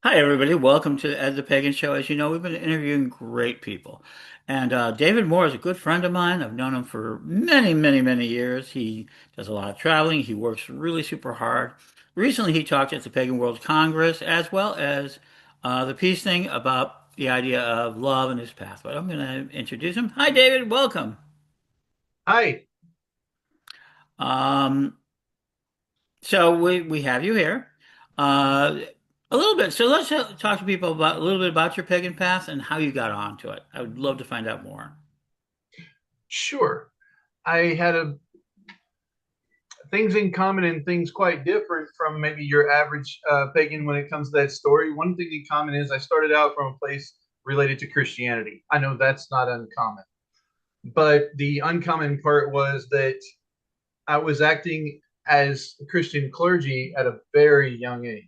Hi, everybody. Welcome to Ed the Pagan Show. As you know, we've been interviewing great people. And David Moore is a good friend of mine. I've known him for many, many, many years. He does a lot of traveling. He works really super hard. Recently, he talked at the Pagan World Congress as well as the peace thing about the idea of love and his path. But I'm going to introduce him. Hi, David. Welcome. Hi. Um, so we have you here. Uh, a little bit. So let's talk to people about a little bit about your pagan past and how you got onto it. I would love to find out more. Sure. I had things in common and things quite different from maybe your average pagan when it comes to that story. One thing in common is I started out from a place related to Christianity. I know that's not uncommon, but the uncommon part was that I was acting as Christian clergy at a very young age.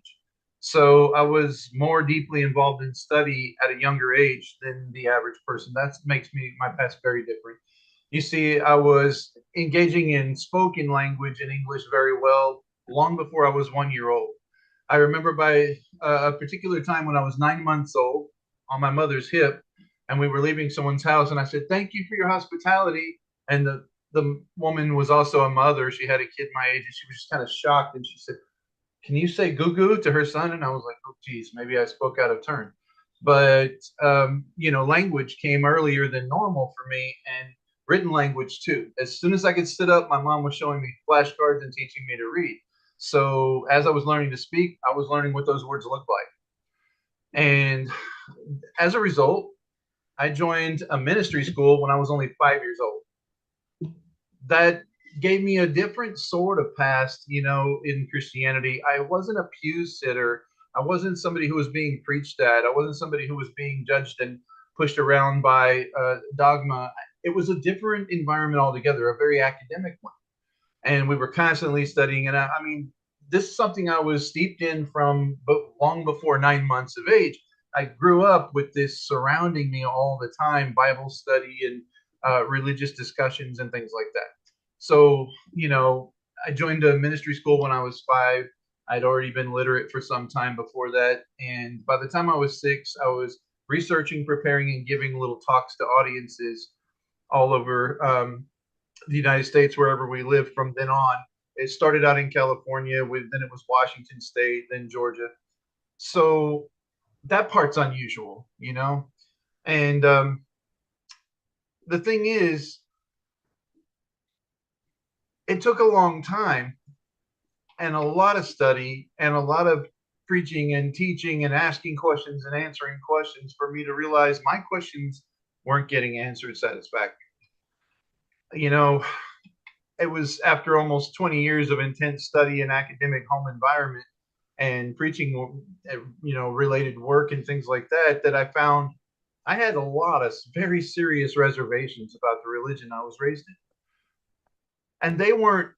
So I was more deeply involved in study at a younger age than the average person. That makes me my past very different. You see, I was engaging in spoken language in English very well long before I was 1 year old. I remember by a particular time when I was 9 months old on my mother's hip, and we were leaving someone's house, and I said, "Thank you for your hospitality." And the woman was also a mother. She had a kid my age, and she was just kind of shocked. And she said, "Can you say goo goo to her son?" And I was like, "Oh, geez, maybe I spoke out of turn." But language came earlier than normal for me, and written language too. As soon as I could sit up, my mom was showing me flashcards and teaching me to read. So as I was learning to speak, I was learning what those words looked like. And as a result, I joined a ministry school when I was only 5 years old. That gave me a different sort of past, in Christianity. I wasn't a pew sitter. I wasn't somebody who was being preached at. I wasn't somebody who was being judged and pushed around by dogma. It was a different environment altogether, a very academic one. And we were constantly studying. And I mean, this is something I was steeped in from long before 9 months of age. I grew up with this surrounding me all the time, Bible study and religious discussions and things like that. So, I joined a ministry school when I was 5. I'd already been literate for some time before that. And by the time I was 6, I was researching, preparing, and giving little talks to audiences all over the United States, wherever we lived from then on. It started out in California, then it was Washington State, then Georgia. So that part's unusual. And the thing is, it took a long time and a lot of study and a lot of preaching and teaching and asking questions and answering questions for me to realize my questions weren't getting answered satisfactorily. You know, it was after almost 20 years of intense study and academic home environment and preaching, related work and things like that, that I found I had a lot of very serious reservations about the religion I was raised in. And they weren't,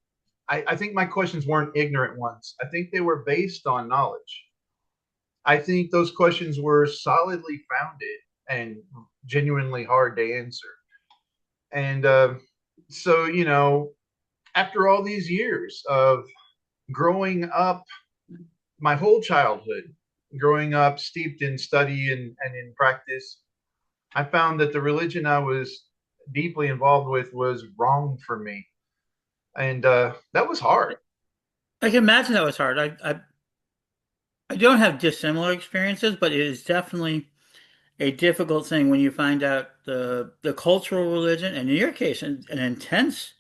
I think my questions weren't ignorant ones. I think they were based on knowledge. I think those questions were solidly founded and genuinely hard to answer. And so, after all these years of growing up, my whole childhood, growing up steeped in study and in practice, I found that the religion I was deeply involved with was wrong for me. And that was hard. I can imagine that was hard. I don't have dissimilar experiences, but it is definitely a difficult thing when you find out the cultural religion, and in your case, an intense,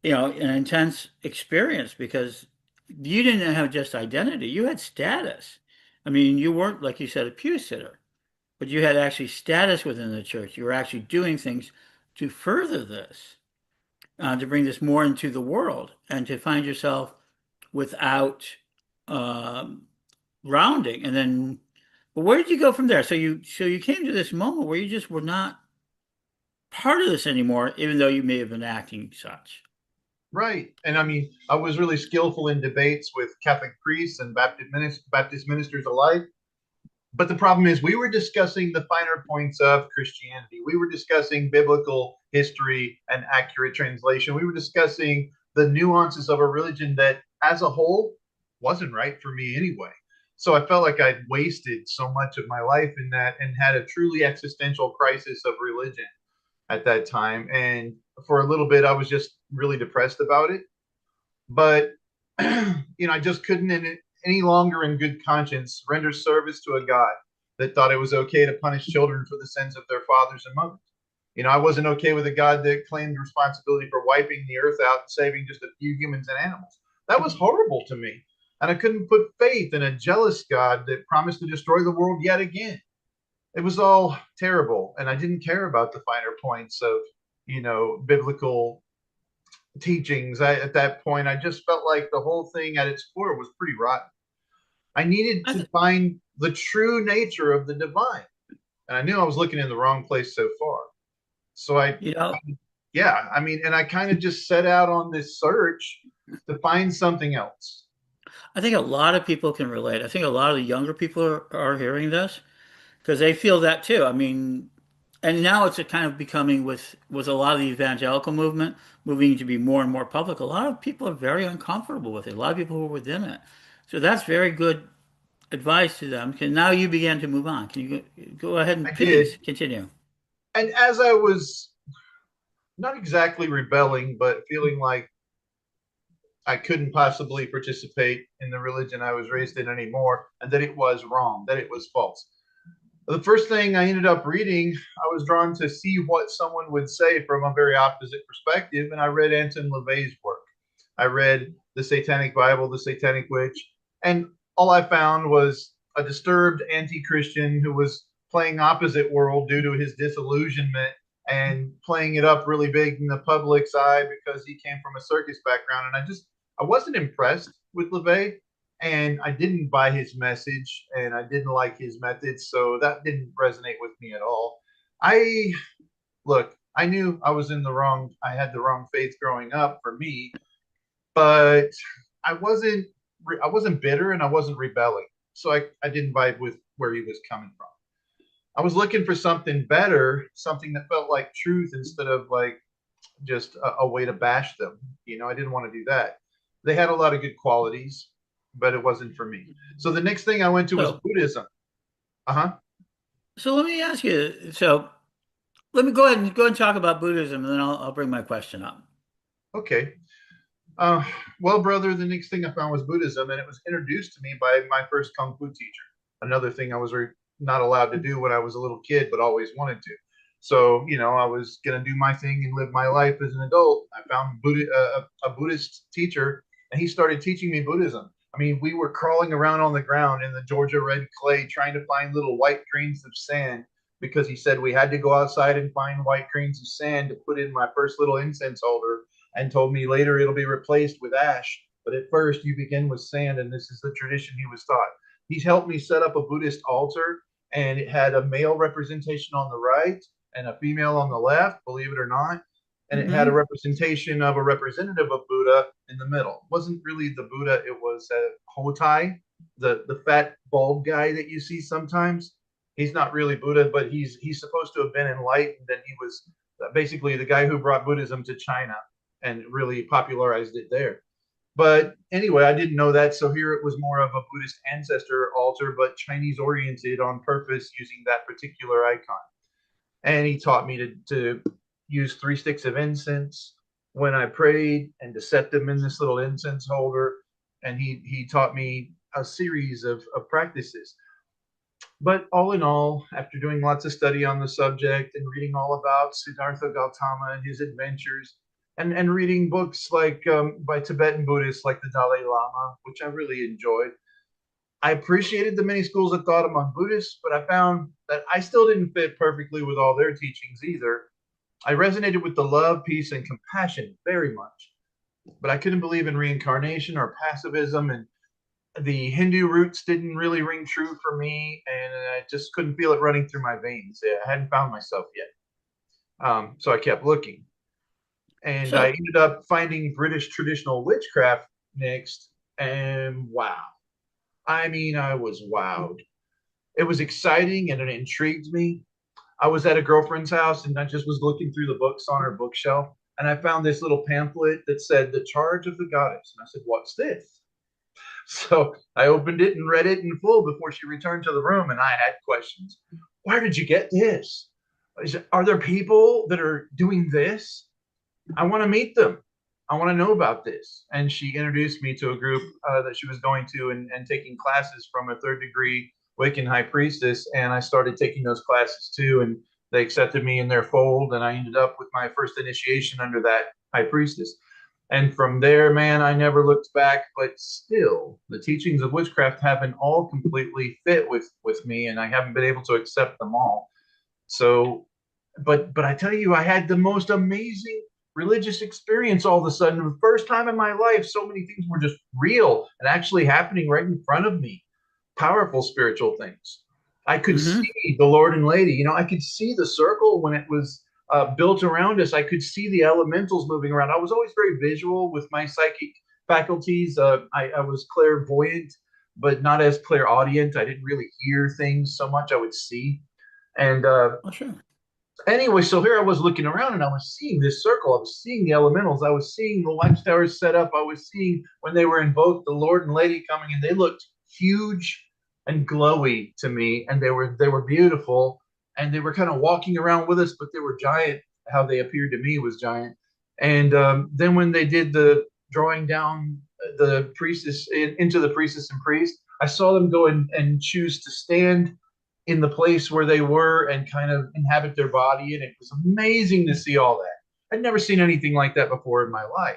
an intense experience because you didn't have just identity, you had status. I mean, you weren't, like you said, a pew sitter, but you had actually status within the church. You were actually doing things to further this, to bring this more into the world, and to find yourself without um, grounding. And then, but where did you go from there? So you came to this moment where you just were not part of this anymore, even though you may have been acting such. Right. And I mean, I was really skillful in debates with Catholic priests and Baptist ministers alike. But the problem is, we were discussing the finer points of Christianity. We were discussing biblical history and accurate translation. We were discussing the nuances of a religion that, as a whole, wasn't right for me anyway. So I felt like I'd wasted so much of my life in that and had a truly existential crisis of religion at that time. And for a little bit, I was just really depressed about it. But, I just couldn't any longer in good conscience render service to a God that thought it was okay to punish children for the sins of their fathers and mothers. I wasn't okay with a God that claimed responsibility for wiping the earth out and saving just a few humans and animals. That was horrible to me. And I couldn't put faith in a jealous God that promised to destroy the world yet again. It was all terrible. And I didn't care about the finer points of, biblical teachings. At that point, I just felt like the whole thing at its core was pretty rotten. I needed I to th find the true nature of the divine. And I knew I was looking in the wrong place so far. So you know, yeah, I mean, and I kind of just set out on this search to find something else. I think a lot of people can relate. I think a lot of the younger people are hearing this because they feel that too. I mean, and now it's a kind of becoming with a lot of the evangelical movement moving to be more and more public. A lot of people are very uncomfortable with it. A lot of people who are within it. So that's very good advice to them. Can now you begin to move on? Can you go ahead and I please did. continue? And as I was not exactly rebelling, but feeling like I couldn't possibly participate in the religion I was raised in anymore, and that it was wrong, that it was false. The first thing I ended up reading, I was drawn to see what someone would say from a very opposite perspective, and I read Anton LaVey's work. I read the Satanic Bible, the Satanic Witch, and all I found was a disturbed anti-Christian who was playing opposite world due to his disillusionment and playing it up really big in the public's eye because he came from a circus background. And I wasn't impressed with LaVey, and I didn't buy his message and I didn't like his methods, so that didn't resonate with me at all. I look, I knew I was in the wrong, I had the wrong faith growing up for me, but I wasn't I wasn't bitter and I wasn't rebelling. So I didn't vibe with where he was coming from. I was looking for something better, something that felt like truth instead of like just a way to bash them. I didn't want to do that. They had a lot of good qualities, but it wasn't for me. So the next thing I went to was So, Buddhism. Uh huh. so let me ask you. So let me go ahead and talk about Buddhism, and then I'll bring my question up. Okay. Uh, well, brother, the next thing I found was Buddhism, and it was introduced to me by my first Kung Fu teacher. Another thing I was not allowed to do when I was a little kid, but always wanted to. So, I was going to do my thing and live my life as an adult. I found a Buddhist teacher, and he started teaching me Buddhism. I mean, we were crawling around on the ground in the Georgia red clay trying to find little white grains of sand because he said we had to go outside and find white grains of sand to put in my first little incense holder, and told me later it'll be replaced with ash. But at first, you begin with sand, and this is the tradition he was taught. He's helped me set up a Buddhist altar, and it had a male representation on the right and a female on the left, believe it or not. And it had a Hmm. representation of a representative of Buddha in the middle. It wasn't really the Buddha, it was Hotai, the fat bald guy that you see sometimes. He's not really Buddha, but he's supposed to have been enlightened, and he was basically the guy who brought Buddhism to China and really popularized it there. But anyway, I didn't know that. So here it was more of a Buddhist ancestor altar, but Chinese oriented on purpose using that particular icon. And he taught me to use 3 sticks of incense when I prayed and to set them in this little incense holder. And he taught me a series of practices. But all in all, after doing lots of study on the subject and reading all about Siddhartha Gautama and his adventures, and reading books like by Tibetan Buddhists like the Dalai Lama, which I really enjoyed, I appreciated the many schools of thought among Buddhists, but I found that I still didn't fit perfectly with all their teachings either. I resonated with the love, peace, and compassion very much, but I couldn't believe in reincarnation or pacifism, and the Hindu roots didn't really ring true for me, and I just couldn't feel it running through my veins. I hadn't found myself yet. So I kept looking. And I So, ended up finding British traditional witchcraft next. And wow. I mean, I was wowed. It was exciting and it intrigued me. I was at a girlfriend's house and I just was looking through the books on her bookshelf. And I found this little pamphlet that said The Charge of the Goddess. And I said, "What's this?" So I opened it and read it in full before she returned to the room, and I had questions. Where did you get this? Are there people that are doing this? I want to meet them. I want to know about this. And she introduced me to a group that she was going to and taking classes from a third degree Wiccan high priestess. And I started taking those classes too. And they accepted me in their fold. And I ended up with my first initiation under that high priestess. And from there, man, I never looked back. But still, the teachings of witchcraft haven't all completely fit with me, and I haven't been able to accept them all. So, but I tell you, I had the most amazing religious experience all of a sudden. The first time in my life, so many things were just real and actually happening right in front of me. Powerful spiritual things. I could Hmm. see the Lord and Lady. I could see the circle when it was built around us. I could see the elementals moving around. I was always very visual with my psychic faculties. I was clairvoyant, but not as clairaudient. I didn't really hear things so much. I would see. And Oh, sure. anyway, so here I was looking around and I was seeing this circle. I was seeing the elementals. I was seeing the watchtowers set up. I was seeing when they were invoked, the Lord and Lady coming in. They looked huge and glowy to me, and they were beautiful, and they were kind of walking around with us, but they were giant. How they appeared to me was giant. And then when they did the drawing down the priestess into the priestess and priest, I saw them go and choose to stand in the place where they were and kind of inhabit their body. And it was amazing to see all that. I'd never seen anything like that before in my life.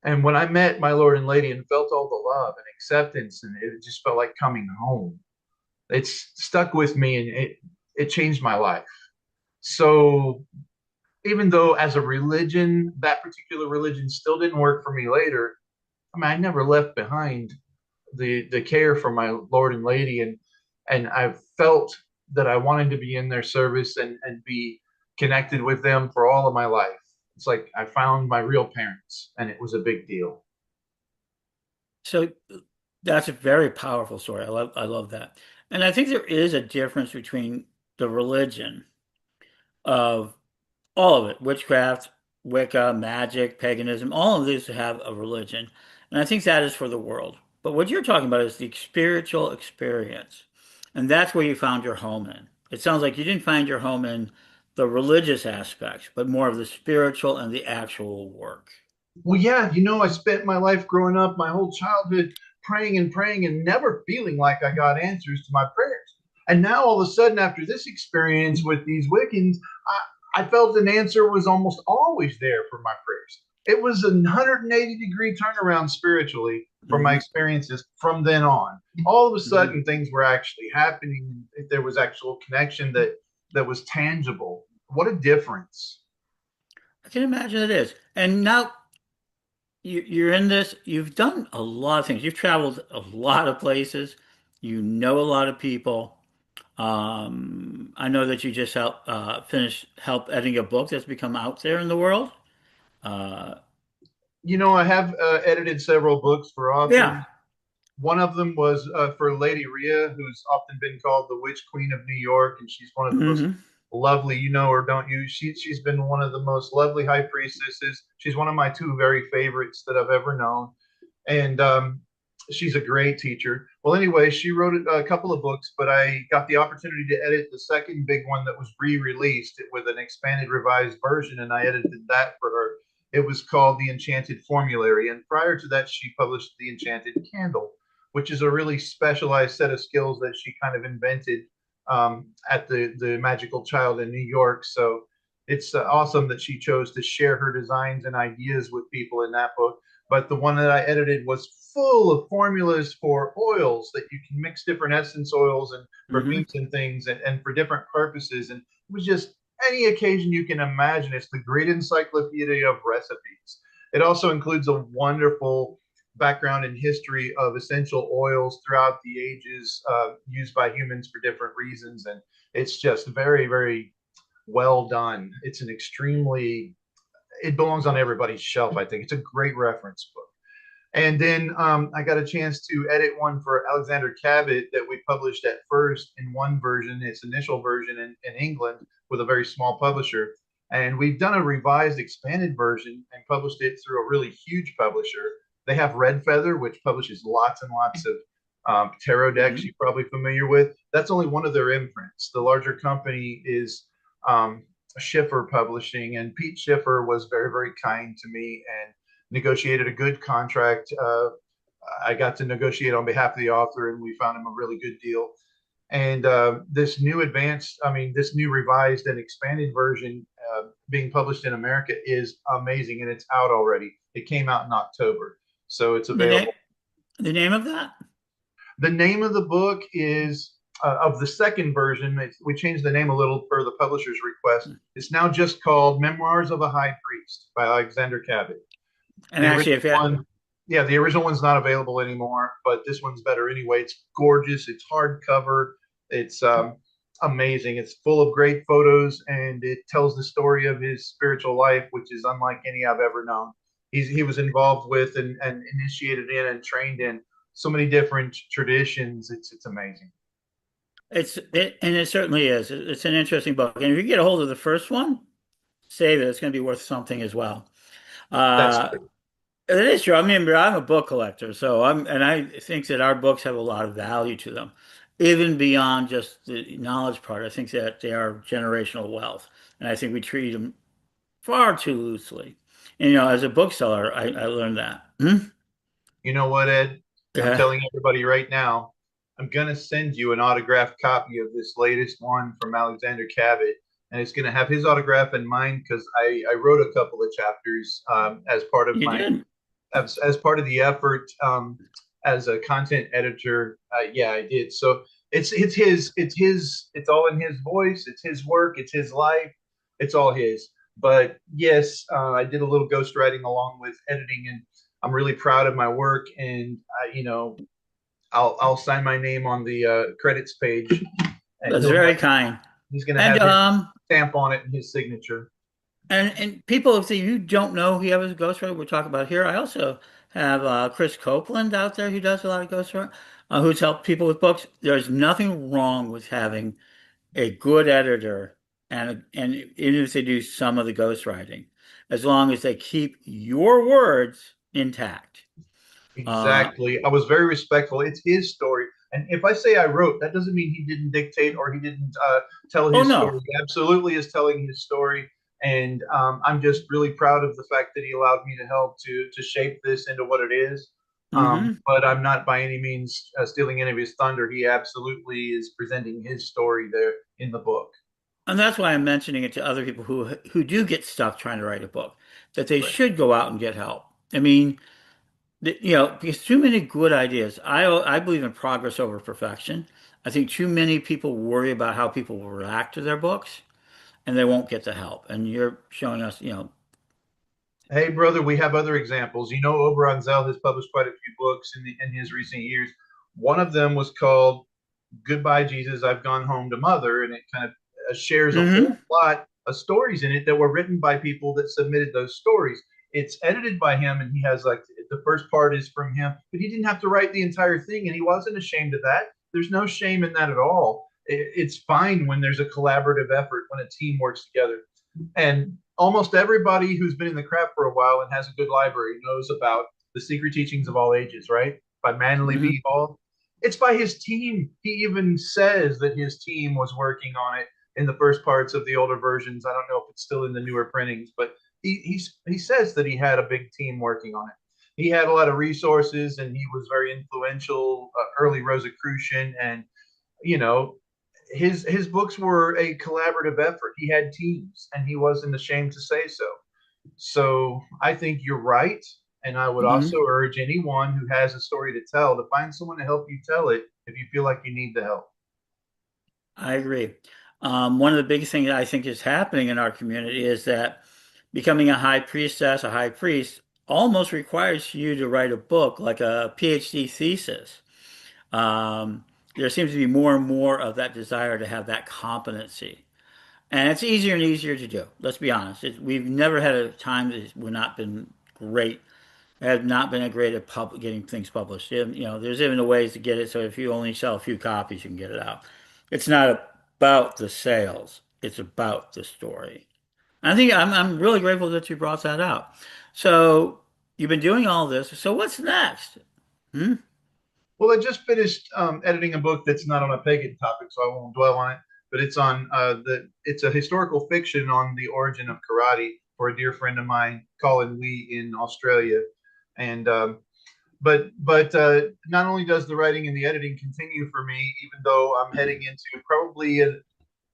And when I met my Lord and Lady and felt all the love and acceptance, and it just felt like coming home, it's stuck with me and it changed my life. So even though as a religion, that particular religion still didn't work for me later, I mean, I never left behind the care for my Lord and Lady, and I felt that I wanted to be in their service and be connected with them for all of my life. It's like I found my real parents, and it was a big deal. So that's a very powerful story. I love that. And I think there is a difference between the religion of all of it, witchcraft, Wicca, magic, paganism, all of these have a religion. And I think that is for the world. But what you're talking about is the spiritual experience. And that's where you found your home in. It sounds like you didn't find your home in the religious aspects, but more of the spiritual and the actual work. Well, yeah, I spent my life growing up, my whole childhood praying and never feeling like I got answers to my prayers. And now all of a sudden, after this experience with these Wiccans, I felt an answer was almost always there for my prayers. It was a 180-degree turnaround spiritually from my Hmm. experiences from then on. All of a Hmm. sudden, things were actually happening. There was actual connection that was tangible. What a difference! I can imagine it is. And now you're in this, you've done a lot of things. You've traveled a lot of places. You know a lot of people. I know that you just help editing a book that's become out there in the world. Uh, I have edited several books for yeah. authors. One of them was for Lady Rhea, who's often been called the Witch Queen of New York, and she's one of the most Hmm. lovely, or don't you? She's been one of the most lovely high priestesses. She's one of my two very favorites that I've ever known, and she's a great teacher. Well, anyway, she wrote a couple of books, but I got the opportunity to edit the second big one that was re-released with an expanded, revised version, and I edited that for her. It was called The Enchanted Formulary, and prior to that, she published The Enchanted Candle, which is a really specialized set of skills that she kind of invented at the Magical Child in New York. So it's awesome that she chose to share her designs and ideas with people in that book. But the one that I edited was full of formulas for oils that you can mix different essence oils and Hmm. perfumes and things and for different purposes. And it was just any occasion you can imagine. It's the great encyclopedia of recipes. It also includes a wonderful background and history of essential oils throughout the ages used by humans for different reasons. And it's just very, very well done. It's an extremely, it belongs on everybody's shelf, I think. It's a great reference book. And then I got a chance to edit one for Alexander Cabot that we published at first in one version, its initial version in England with a very small publisher. And we've done a revised, expanded version and published it through a really huge publisher They have Red Feather, which publishes lots and lots of tarot decks Hmm. you're probably familiar with. That's only one of their imprints. The larger company is um, Schiffer Publishing, and Pete Schiffer was very, very kind to me and negotiated a good contract. I got to negotiate on behalf of the author, and we found him a really good deal. And this new advanced, I mean, this new revised and expanded version being published in America is amazing, and it's out already. It came out in October, so it's The name, available. the name of that? The name of the book is of the second version. We changed the name a little per the publisher's request. It's now just called Memoirs of a High Priest by Alexander Cabot. And The actually, original if you, one, yeah, the original one's not available anymore, but this one's better anyway. It's gorgeous. It's hardcover. It's amazing. It's full of great photos, and it tells the story of his spiritual life, which is unlike any I've ever known. He was involved with and initiated in and trained in so many different traditions. It's amazing. and it certainly is. It's an interesting book. And if you get a hold of the first one, save it. It's going to be worth something as well. That's Uh, it is true. I mean, I'm a book collector, and I think that our books have a lot of value to them, even beyond just the knowledge part. I think that they are generational wealth, and I think we treat them far too loosely. And, as a bookseller, I learned that. Hmm? You know what, Ed? I'm Yeah, telling everybody right now, I'm going to send you an autographed copy of this latest one from Alexander Cabot. And it's going to have his autograph and mine because I wrote a couple of chapters as part of you my did. as part of the effort as a content editor. Yeah, I did. So it's all in his voice. It's his work. It's his life. It's all his. But yes, I did a little ghostwriting along with editing, and I'm really proud of my work. And I'll sign my name on the credits page, and That's very kind. he's gonna And have his stamp on it and his signature. people, if you don't know he has a ghostwriter, we'll talk about here. I also have Chris Copeland out there who does a lot of ghostwriting, who's helped people with books. There's nothing wrong with having a good editor, and even if they do some of the ghostwriting, as long as they keep your words intact. Uh, Exactly. I was very respectful. It's his story. And if I say I wrote, that doesn't mean he didn't dictate or he didn't tell oh his no. story. He absolutely is telling his story. And I'm just really proud of the fact that he allowed me to help to shape this into what it is. Hmm. But I'm not by any means stealing any of his thunder. He absolutely is presenting his story there in the book. And that's why I'm mentioning it to other people who do get stuck trying to write a book, that they Right. should go out and get help. I mean, because too many good ideas. I believe in progress over perfection. I think too many people worry about how people will react to their books, and they won't get the help. And you're showing us, Hey, brother, we have other examples. You know, Oberon Zell has published quite a few books in his recent years. One of them was called Goodbye, Jesus, I've Gone Home to Mother, and it kind of shares a whole hmm lot of stories in it that were written by people that submitted those stories. It's edited by him, and he has like the first part is from him, but he didn't have to write the entire thing, and he wasn't ashamed of that. There's no shame in that at all. It's fine when there's a collaborative effort, when a team works together. And almost everybody who's been in the craft for a while and has a good library knows about the secret teachings of all ages, right? By Manly hmm V. Hall. It's by his team. He even says that his team was working on it in the first parts of the older versions. I don't know if it's still in the newer printings, but he says that he had a big team working on it. He had a lot of resources, and he was very influential, early Rosicrucian, and you know his books were a collaborative effort. He had teams, and he wasn't ashamed to say so. So I think you're right, and I would also hmm urge anyone who has a story to tell to find someone to help you tell it if you feel like you need the help. I agree. One of the biggest things I think is happening in our community is that becoming a high priestess, a high priest, almost requires you to write a book, like a PhD thesis. There seems to be more and more of that desire to have that competency. And it's easier and easier to do. Let's be honest. We've never had a time that we've not been great, have not been great at getting things published. There's even ways to get it so if you only sell a few copies, you can get it out. It's not about the sales. It's about the story. I think I'm really grateful that you brought that out. So you've been doing all this. So what's next? Hmm? Well, I just finished editing a book that's not on a pagan topic, so I won't dwell on it. But it's on it's a historical fiction on the origin of karate for a dear friend of mine, Colin Lee in Australia. And but not only does the writing and the editing continue for me, even though I'm heading into probably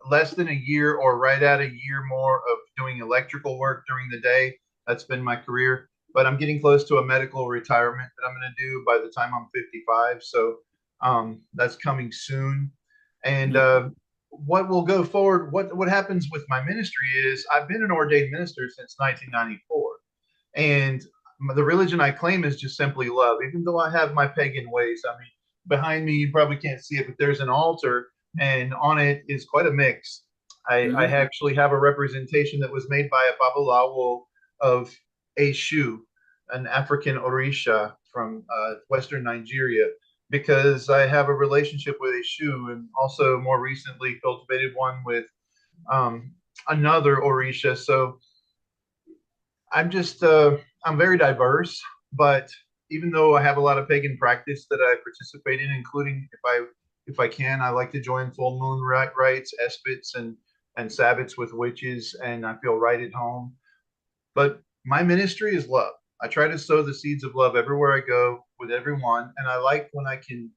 less than a year or right at a year more of doing electrical work during the day. That's been my career. But I'm getting close to a medical retirement that I'm going to do by the time I'm 55. So that's coming soon. And what will go forward, what happens with my ministry is I've been an ordained minister since 1994. And the religion I claim is just simply love, even though I have my pagan ways. I mean, behind me, you probably can't see it, but there's an altar, and on it is quite a mix. I Hmm. actually have a representation that was made by a Babalawo of a shoe, an African Orisha from Western Nigeria, because I have a relationship with a shoe, and also more recently cultivated one with um, another Orisha. So I'm just I'm very diverse, but even though I have a lot of pagan practice that I participate in, including if I can, I like to join full moon rites, espits, and sabbats with witches, and I feel right at home. But my ministry is love. I try to sow the seeds of love everywhere I go with everyone. And I like when I can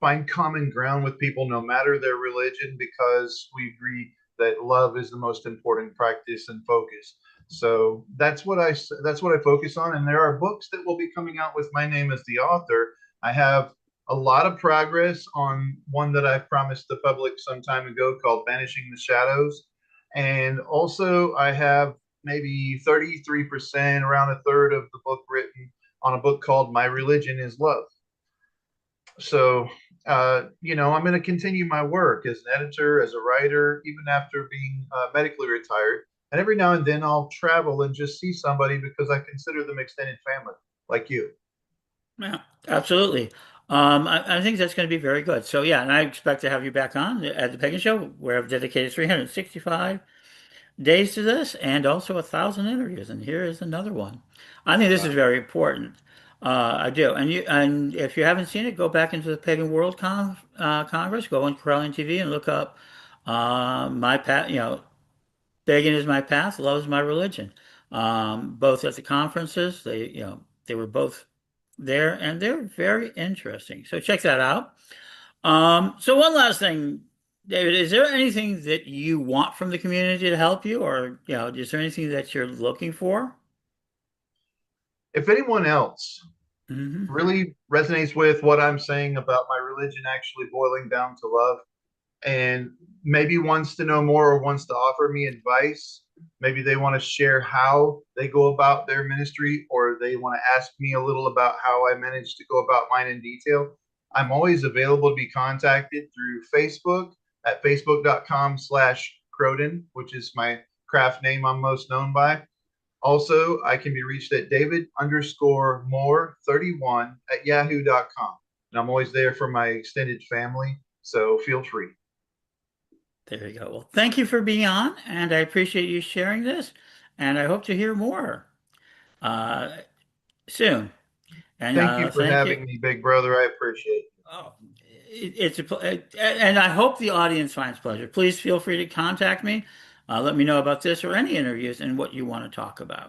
find common ground with people, no matter their religion, because we agree that love is the most important practice and focus. So that's what I focus on. And there are books that will be coming out with my name as the author. I have a lot of progress on one that I promised the public some time ago called Banishing the Shadows. And also, I have maybe 33%, around a third of the book written on a book called My Religion is Love. So, I'm going to continue my work as an editor, as a writer, even after being medically retired. And every now and then I'll travel and just see somebody because I consider them extended family, like you. Yeah, absolutely. I think that's going to be very good. So yeah, and I expect to have you back on at the Pagan Show, where I've dedicated 365 days to this and also 1,000 interviews. And here is another one. I think this is Wow. very important. I do. And if you haven't seen it, go back into the Pagan World Congress, go on Corellian TV and look up my path. Pagan is my path, love is my religion. Both at the conferences, they were both there, and they're very interesting. So check that out. So one last thing, David, is there anything that you want from the community to help you, or is there anything that you're looking for? If anyone else Hmm. really resonates with what I'm saying about my religion actually boiling down to love, and maybe wants to know more or wants to offer me advice. Maybe they want to share how they go about their ministry, or they want to ask me a little about how I managed to go about mine in detail. I'm always available to be contacted through Facebook at facebook.com/Croden, which is my craft name I'm most known by. Also, I can be reached at David underscore more 31 at yahoo.com. And I'm always there for my extended family, so feel free. There you go. Well, thank you for being on, and I appreciate you sharing this, and I hope to hear more uh, soon. And Thank you for thank you. having me, big brother. I appreciate it. Oh, and I hope the audience finds pleasure. Please feel free to contact me. Let me know about this or any interviews and what you want to talk about.